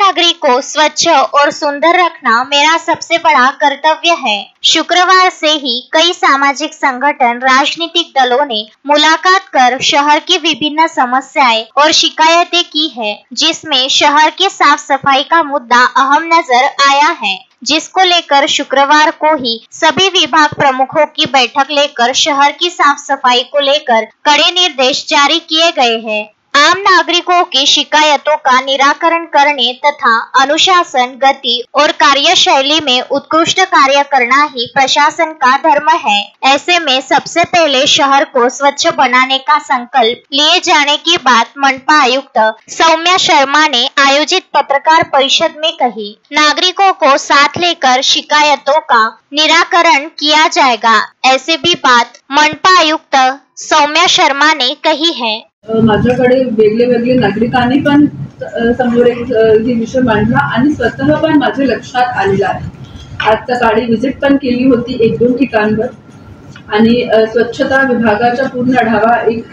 नागरिक को स्वच्छ और सुंदर रखना मेरा सबसे बड़ा कर्तव्य है। शुक्रवार से ही कई सामाजिक संगठन, राजनीतिक दलों ने मुलाकात कर शहर की विभिन्न समस्याएं और शिकायतें की है, जिसमें शहर की साफ सफाई का मुद्दा अहम नजर आया है, जिसको लेकर शुक्रवार को ही सभी विभाग प्रमुखों की बैठक लेकर शहर की साफ सफाई को लेकर कड़े निर्देश जारी किए गए हैं। आम नागरिकों की शिकायतों का निराकरण करने तथा अनुशासन, गति और कार्यशैली में उत्कृष्ट कार्य करना ही प्रशासन का धर्म है। ऐसे में सबसे पहले शहर को स्वच्छ बनाने का संकल्प लिए जाने की बात मनपा आयुक्त सौम्या शर्मा ने आयोजित पत्रकार परिषद में कही। नागरिकों को साथ लेकर शिकायतों का निराकरण किया जाएगा, ऐसी भी बात मनपा आयुक्त सौम्या शर्मा ने कही है। माझ्याकडे वेगळे वेगळे नागरिकांनी पण समोर एक विषय मांडला आणि स्वतः पण माझ्या लक्षात आलेला आहे। आज सकाळी विजिट पण केली होती 1-2 ठिकाणवर आणि स्वच्छता विभागाचा पूर्ण आढावा एक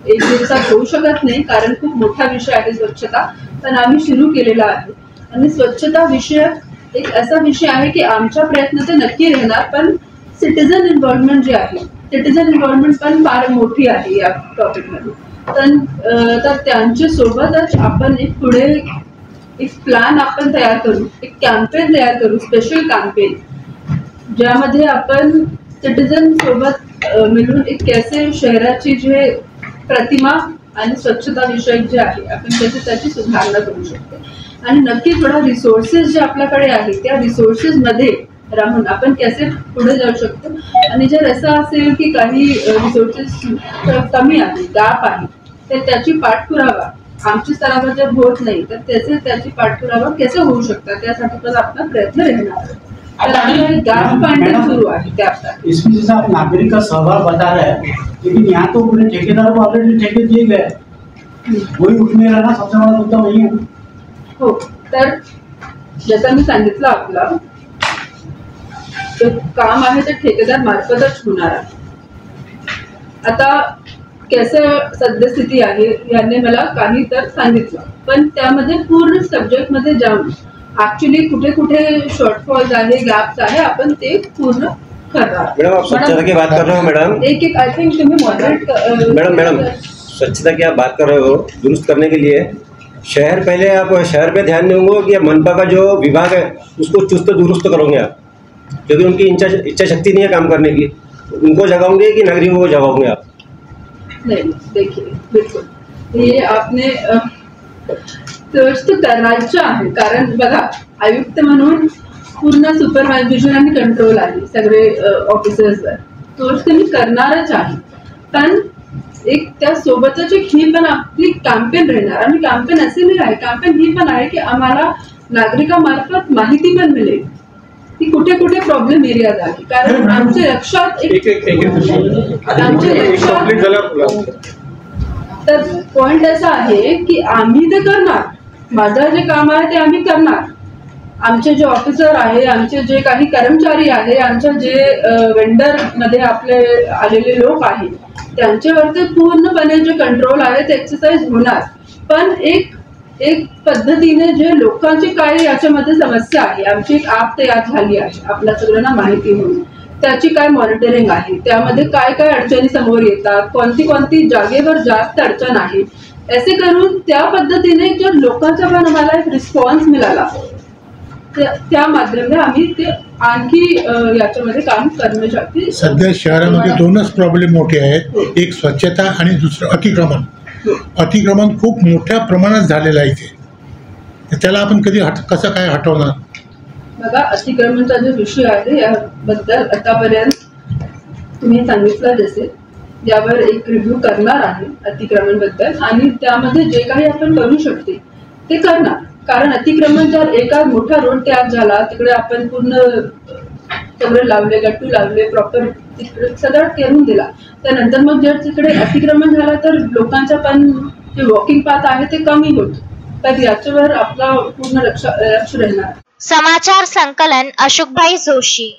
दिवसात होऊ शकत नाही, कारण खूप मोठा विषय आहे स्वच्छता, पण आम्ही सुरू केलेला आहे। आणि स्वच्छता विषय एक असा विषय आहे की आमचा प्रयत्न तर नक्की राहणार, पण सिटीजन इन्व्हॉल्वमेंट जे आहे, सिटीजन इन्व्हॉल्वमेंट पण फार मोठी आहे या टॉपिकमध्ये। तर त्यांच्या सोबतच आपण एक पुढे एक प्लॅन आपण तयार करू, एक कॅम्पेन तयार करू, स्पेशल कॅम्पेन, ज्यामध्ये आपण सिटीजन सोबत मिळून एक कैसे शहराची जे प्रतिमा आणि स्वच्छता विषयक जे आहे आपण कसे त्याची सुधारणा करू शकतो। आणि नक्की थोडा रिसोर्सेस जे आपल्याकडे आहे त्या रिसोर्सेस मध्ये राहून आपण कसे पुढे जाऊ शकतो। आणि जर असं असेल की काही रिसोर्सेस कमी आहे, गॅप आहे, तर त्याची पाठपुरावा आमच्या स्तरावर जर होत नाही तर त्याची पाठपुरावा कसे होऊ शकतात त्यासाठी पण आपला प्रयत्न राहणार आहे। तर गॅप फाइंडिंग सुरू आहे त्यासाठी। इसमें जैसा आप नागरिक का सहभाग बता रहे हैं, लेकिन यहाँ तो पूरे ठेकेदार को ऑलरेडी ठेके दिए गए, वही उठने रहना सबसे बड़ा मुद्दा वही है। हो, तर जसं मी सांगितलं आपलं काम आहे ते ठेकेदार मार्फतच होणार आहे। आता कसं सद्यस्थिती आहे यांनी मला काही तर सांगितलं, पण त्यामध्ये पूर्ण सब्जेक्ट मध्ये जाऊन ऍक्च्युअली कुठे कुठे शॉर्टफॉल्स आहे, गॅप्स आहे, आपण ते पूर्ण करणार। मैडम, आप स्वच्छता की बात कर रहे हो मैडम, एक आई थिंक तुम्ही मॉडरेट मैडम स्वच्छता की आप बात कर रहे हो दुरुस्त करने के लिए शहर, पहले आप शहर पे ध्यान देंगे कि मनपा का जो विभाग है उसको चुस्त दुरुस्त करोगे आप, क्योंकि उनकी इच्छा शक्ति नहीं है काम करने की, उनको जगाओगे कि नागरिकों को जगाओगे आप? नहीं, देखिए बिल्कुल ये आपने करायचं आहे, कारण बघा आयुक्त म्हणून पूर्ण सुपरवायझेशन आणि कंट्रोल आहे सगळे ऑफिसर्सवर, तोच मी करणारच आहे। पण एक त्या सोबतच एक ही पण आपली कॅम्पेन राहणार, आणि कॅम्पेन असे नाही आहे, कॅम्पेन ही पण आहे की आम्हाला नागरिकांमार्फत माहिती पण मिळेल की कुठे कुठे प्रॉब्लेम एरियाज आहे, कारण आमच्या लक्षात तर पॉइंट असा आहे की आम्ही ते करणार, माझं जे काम आहे ते आम्ही करणार, आमचे जे ऑफिसर आहे, आमचे जे काही कर्मचारी आहे, आमचे जे वेंडर मध्ये आपले आलेले लोक आहेत त्यांच्यावरती पूर्णपणे जे कंट्रोल आहे ते एक्सरसाइज होणार। पण एक पद्धतीने जे लोकांची काय याच्यामध्ये समस्या आहे, आमची एक ॲप तयार झाली आहे आपल्या सगळ्यांना माहिती म्हणून, त्याची काय मॉनिटरिंग आहे, त्यामध्ये काय काय अडचणी समोर येतात, कोणती जागेवर जास्त अडचण आहे, असे करून त्या पद्धतीने जर लोकांचा पण आम्हाला एक रिस्पॉन्स मिळाला त्या माध्यमाने आम्ही ते आणखी याच्यामध्ये काम करण्यासाठी। सध्या शहरामध्ये दोनच प्रॉब्लेम मोठे आहेत, एक स्वच्छता आणि दुसरं अतिक्रमण। अतिक्रमण खूप मोठ्या प्रमाणात झालेलं आहे ते, त्याला आपण कधी कसं काय हटवणार? बघा, अतिक्रमणचा जो विषय आहे याबद्दल आतापर्यंत तुम्ही सांगितलं जसे यावर एक रिव्ह्यू करणार आहे अतिक्रमण बद्दल, आणि त्यामध्ये जे काही आपण करू शकते ते करणार। कारण अतिक्रमण जर एका मोठा रोड तयार झाला, तिकडे आपण पूर्ण सगळं लावले, गट्टू लावले, प्रॉपर तिकडे सगळं करून दिला, त्यानंतर मग जर तिकडे अतिक्रमण झाला तर लोकांचा पण जे वॉकिंग पाथ आहे ते कमी होतं, तर याच्यावर आपला पूर्ण लक्ष राहणार। समाचार संकलन अशोकभाई जोशी।